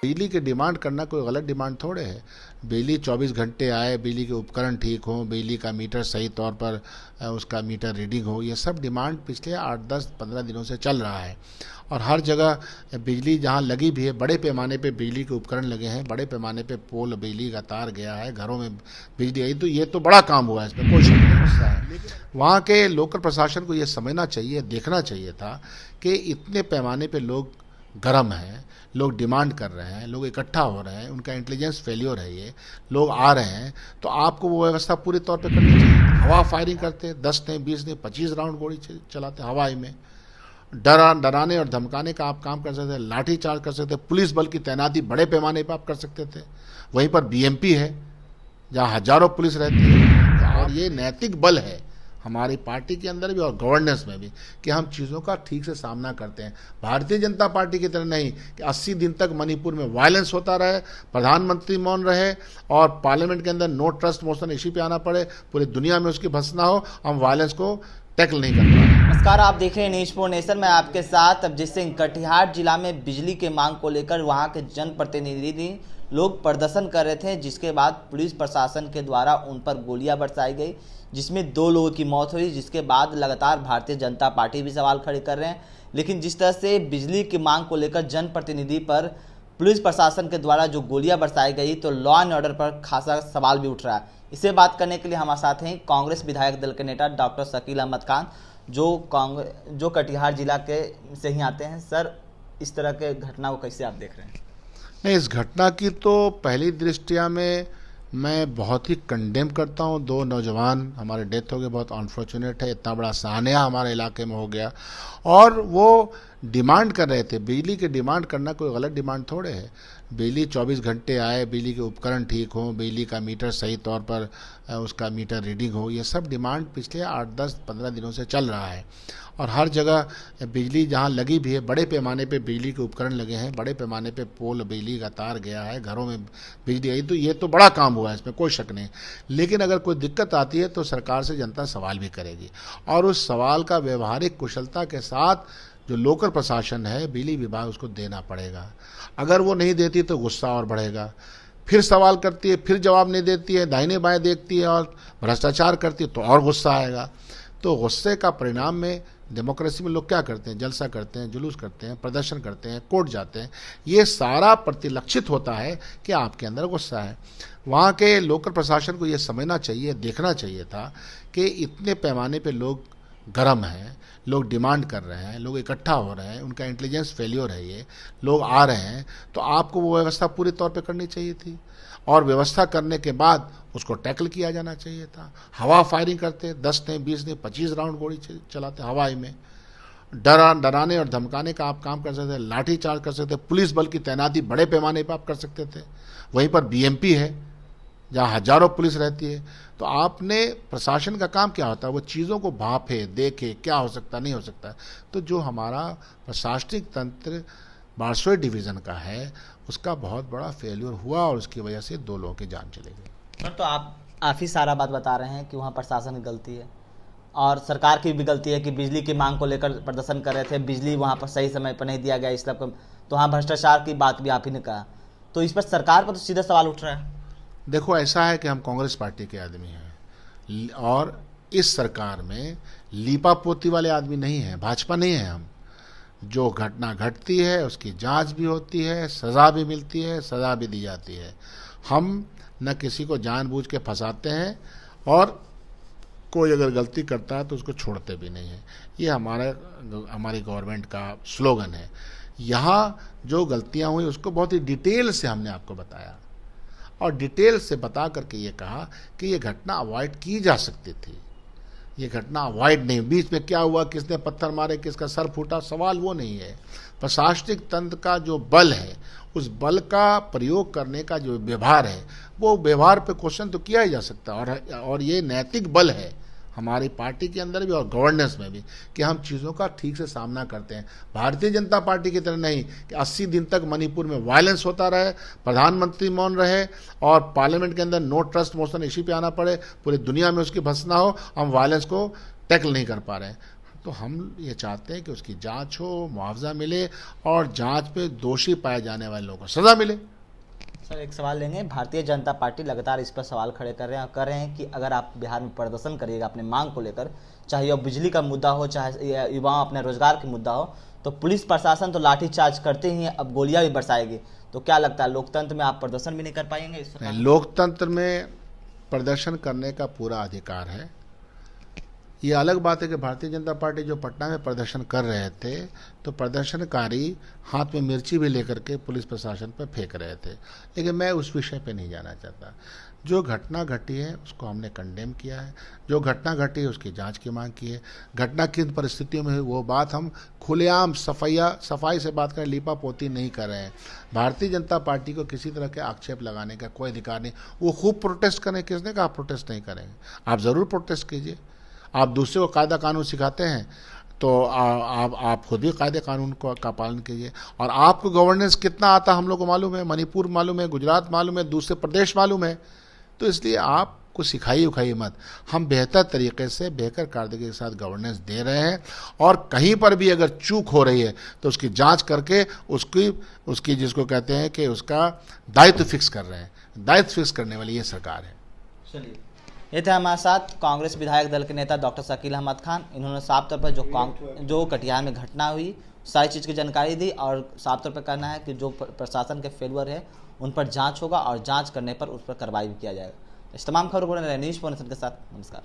बिजली की डिमांड करना कोई गलत डिमांड थोड़े है। बिजली 24 घंटे आए, बिजली के उपकरण ठीक हों, बिजली का मीटर सही तौर पर उसका मीटर रीडिंग हो, ये सब डिमांड पिछले 8, 10, 15 दिनों से चल रहा है। और हर जगह बिजली जहाँ लगी भी है, बड़े पैमाने पे बिजली के उपकरण लगे हैं, बड़े पैमाने पे पोल बिजली का तार गया है, घरों में बिजली आई, तो ये तो बड़ा काम हुआ है, इसमें कोई शक नहीं गुस्सा है। वहाँ के लोकल प्रशासन को ये समझना चाहिए, देखना चाहिए था कि इतने पैमाने पे लोग गर्म हैं, लोग डिमांड कर रहे हैं, लोग इकट्ठा हो रहे हैं, उनका इंटेलिजेंस फेल्योर है, ये लोग आ रहे हैं, तो आपको वो व्यवस्था पूरी तौर पे करनी चाहिए। हवा फायरिंग करते, 10 नहीं, 20 नहीं, 25 राउंड गोली चलाते हवाई में, डराने और धमकाने का आप काम कर सकते थे, लाठी चार्ज कर सकते थे, पुलिस बल की तैनाती बड़े पैमाने पर आप कर सकते थे। वहीं पर बीएमपी है जहाँ हजारों पुलिस रहती है, और ये नैतिक बल है हमारी पार्टी के अंदर भी और गवर्नेंस में भी कि हम चीज़ों का ठीक से सामना करते हैं। भारतीय जनता पार्टी की तरह नहीं कि 80 दिन तक मणिपुर में वायलेंस होता रहे, प्रधानमंत्री मौन रहे और पार्लियामेंट के अंदर नो ट्रस्ट मोशन इसी पे आना पड़े, पूरी दुनिया में उसकी भत्सना हो, हम वायलेंस को टैकल नहीं कर पाए। नमस्कार, आप देख रहे हैं न्यूज फॉर नेशन। मैं आपके साथ अभिजीत सिंह। कटिहार जिला में बिजली के मांग को लेकर वहां के जनप्रतिनिधि लोग प्रदर्शन कर रहे थे, जिसके बाद पुलिस प्रशासन के द्वारा उन पर गोलियां बरसाई गई, जिसमें 2 लोगों की मौत हुई। जिसके बाद लगातार भारतीय जनता पार्टी भी सवाल खड़े कर रहे हैं। लेकिन जिस तरह से बिजली की मांग को लेकर जनप्रतिनिधि पर पुलिस प्रशासन के द्वारा जो गोलियां बरसाई गई, तो लॉ एंड ऑर्डर पर खासा सवाल भी उठ रहा है। इसे बात करने के लिए हमारे साथ हैं कांग्रेस विधायक दल के नेता डॉक्टर शकील अहमद खान, जो कटिहार जिला के से ही आते हैं। सर, इस तरह के घटना को कैसे आप देख रहे हैं? नहीं, इस घटना की तो पहली दृष्टिया में मैं बहुत ही कंडेम करता हूँ। 2 नौजवान हमारे डेथ हो गए, बहुत अनफॉर्चुनेट है। इतना बड़ा सान्या हमारे इलाके में हो गया, और वो डिमांड कर रहे थे। बिजली की डिमांड करना कोई गलत डिमांड थोड़े है। बिजली 24 घंटे आए, बिजली के उपकरण ठीक हों, बिजली का मीटर सही तौर पर उसका मीटर रीडिंग हो, ये सब डिमांड पिछले 8, 10, 15 दिनों से चल रहा है। और हर जगह बिजली जहाँ लगी भी है, बड़े पैमाने पे बिजली के उपकरण लगे हैं, बड़े पैमाने पे पोल बिजली का तार गया है, घरों में बिजली आई, तो ये तो बड़ा काम हुआ है, इसमें कोई शक नहीं। लेकिन अगर कोई दिक्कत आती है तो सरकार से जनता सवाल भी करेगी, और उस सवाल का व्यवहारिक कुशलता के साथ जो लोकल प्रशासन है, बिजली विभाग, उसको देना पड़ेगा। अगर वो नहीं देती तो गुस्सा और बढ़ेगा, फिर सवाल करती है, फिर जवाब नहीं देती है, दाहिने बाएं देखती है और भ्रष्टाचार करती है, तो और गुस्सा आएगा। तो गुस्से का परिणाम में डेमोक्रेसी में लोग क्या करते हैं? जलसा करते हैं, जुलूस करते हैं, प्रदर्शन करते हैं, कोर्ट जाते हैं। ये सारा प्रतिलक्षित होता है कि आपके अंदर गुस्सा है। वहाँ के लोकल प्रशासन को ये समझना चाहिए, देखना चाहिए था कि इतने पैमाने पे लोग गर्म हैं, लोग डिमांड कर रहे हैं, लोग इकट्ठा हो रहे हैं, उनका इंटेलिजेंस फेल्योर है, ये लोग आ रहे हैं, तो आपको वो व्यवस्था पूरी तौर पे करनी चाहिए थी, और व्यवस्था करने के बाद उसको टैकल किया जाना चाहिए था। हवा फायरिंग करते, 10 नहीं, 20 नहीं, 25 राउंड गोली चलाते हवाई में, डराने और धमकाने का आप काम कर सकते थे, लाठी चार्ज कर सकते थे, पुलिस बल की तैनाती बड़े पैमाने पर आप कर सकते थे। वहीं पर बीएमपी है जहाँ हजारों पुलिस रहती है, तो आपने, प्रशासन का काम क्या होता है? वो चीज़ों को भांपे, देखे, क्या हो सकता नहीं हो सकता। तो जो हमारा प्रशासनिक तंत्र बारसोई डिवीज़न का है, उसका बहुत बड़ा फेल्यूर हुआ, और उसकी वजह से 2 लोगों की जान चली गई। सर, तो आप काफ़ी सारा बात बता रहे हैं कि वहाँ प्रशासन की गलती है और सरकार की भी गलती है कि बिजली की मांग को लेकर प्रदर्शन कर रहे थे, बिजली वहाँ पर सही समय पर नहीं दिया गया, इस तरह तो वहाँ भ्रष्टाचार की बात भी आप ही ने कहा। तो इस पर सरकार पर तो सीधा सवाल उठ रहा है। देखो, ऐसा है कि हम कांग्रेस पार्टी के आदमी हैं, और इस सरकार में लीपा पोती वाले आदमी नहीं हैं, भाजपा नहीं है हम। जो घटना घटती है उसकी जांच भी होती है, सज़ा भी मिलती है, सज़ा भी दी जाती है। हम न किसी को जानबूझ के फंसाते हैं, और कोई अगर गलती करता है तो उसको छोड़ते भी नहीं है। ये हमारी गवर्नमेंट का स्लोगन है। यहाँ जो गलतियाँ हुई उसको बहुत ही डिटेल से हमने आपको बताया, और डिटेल से बता करके ये कहा कि ये घटना अवॉइड की जा सकती थी। ये घटना अवॉइड नहीं, बीच में क्या हुआ, किसने पत्थर मारे, किसका सर फूटा, सवाल वो नहीं है। प्रशासनिक तंत्र का जो बल है, उस बल का प्रयोग करने का जो व्यवहार है, वो व्यवहार पे क्वेश्चन तो किया ही जा सकता है। और ये नैतिक बल है हमारी पार्टी के अंदर भी और गवर्नेंस में भी कि हम चीज़ों का ठीक से सामना करते हैं। भारतीय जनता पार्टी की तरह नहीं कि 80 दिन तक मणिपुर में वायलेंस होता रहे, प्रधानमंत्री मौन रहे और पार्लियामेंट के अंदर नो ट्रस्ट मोशन इसी पे आना पड़े, पूरी दुनिया में उसकी भत्सना हो, हम वायलेंस को टैकल नहीं कर पा रहे हैं। तो हम ये चाहते हैं कि उसकी जांच हो, मुआवजा मिले और जांच पे दोषी पाए जाने वाले लोगों को सज़ा मिले। सर एक सवाल लेंगे, भारतीय जनता पार्टी लगातार इस पर सवाल खड़े कर रहे हैं, कह रहे हैं कि अगर आप बिहार में प्रदर्शन करिएगा अपने मांग को लेकर, चाहे यह बिजली का मुद्दा हो, चाहे युवाओं अपने रोजगार का मुद्दा हो, तो पुलिस प्रशासन तो लाठीचार्ज करते ही है, अब गोलियां भी बरसाएगी। तो क्या लगता है लोकतंत्र में आप प्रदर्शन भी नहीं कर पाएंगे इस नहीं, लोकतंत्र में प्रदर्शन करने का पूरा अधिकार है। ये अलग बात है कि भारतीय जनता पार्टी जो पटना में प्रदर्शन कर रहे थे, तो प्रदर्शनकारी हाथ में मिर्ची भी लेकर के पुलिस प्रशासन पर फेंक रहे थे, लेकिन मैं उस विषय पे नहीं जाना चाहता। जो घटना घटी है उसको हमने कंडेम किया है, जो घटना घटी है उसकी जांच की मांग की है। घटना किन परिस्थितियों में हुई वो बात हम खुलेआम सफाई से बात करें, लीपा पोती नहीं कर रहे हैं। भारतीय जनता पार्टी को किसी तरह के आक्षेप लगाने का कोई अधिकार नहीं। वो खूब प्रोटेस्ट करें, किसने कहा प्रोटेस्ट नहीं करेंगे? आप ज़रूर प्रोटेस्ट कीजिए। आप दूसरे को कायदा कानून सिखाते हैं तो आप खुद भी कायदे कानून का पालन कीजिए। और आपको गवर्नेंस कितना आता हम लोग को मालूम है, मणिपुर मालूम है, गुजरात मालूम है, दूसरे प्रदेश मालूम है। तो इसलिए आपको सिखाइए उखाइए मत। हम बेहतर तरीके से बेहतर कारदगी के साथ गवर्नेंस दे रहे हैं, और कहीं पर भी अगर चूक हो रही है तो उसकी जांच करके उसकी जिसको कहते हैं कि उसका दायित्व फिक्स कर रहे हैं। दायित्व फिक्स करने वाली ये सरकार है। चलिए, ये थे हमारे साथ कांग्रेस विधायक दल के नेता डॉक्टर शकील अहमद खान। इन्होंने साफ तौर पर जो कटिहार में घटना हुई सारी चीज़ की जानकारी दी, और साफ तौर पर कहना है कि जो प्रशासन के फेलवर है उन पर जांच होगा और जांच करने पर उस पर कार्रवाई भी किया जाएगा। इस तमाम खबरों को न्यूज़ के साथ नमस्कार।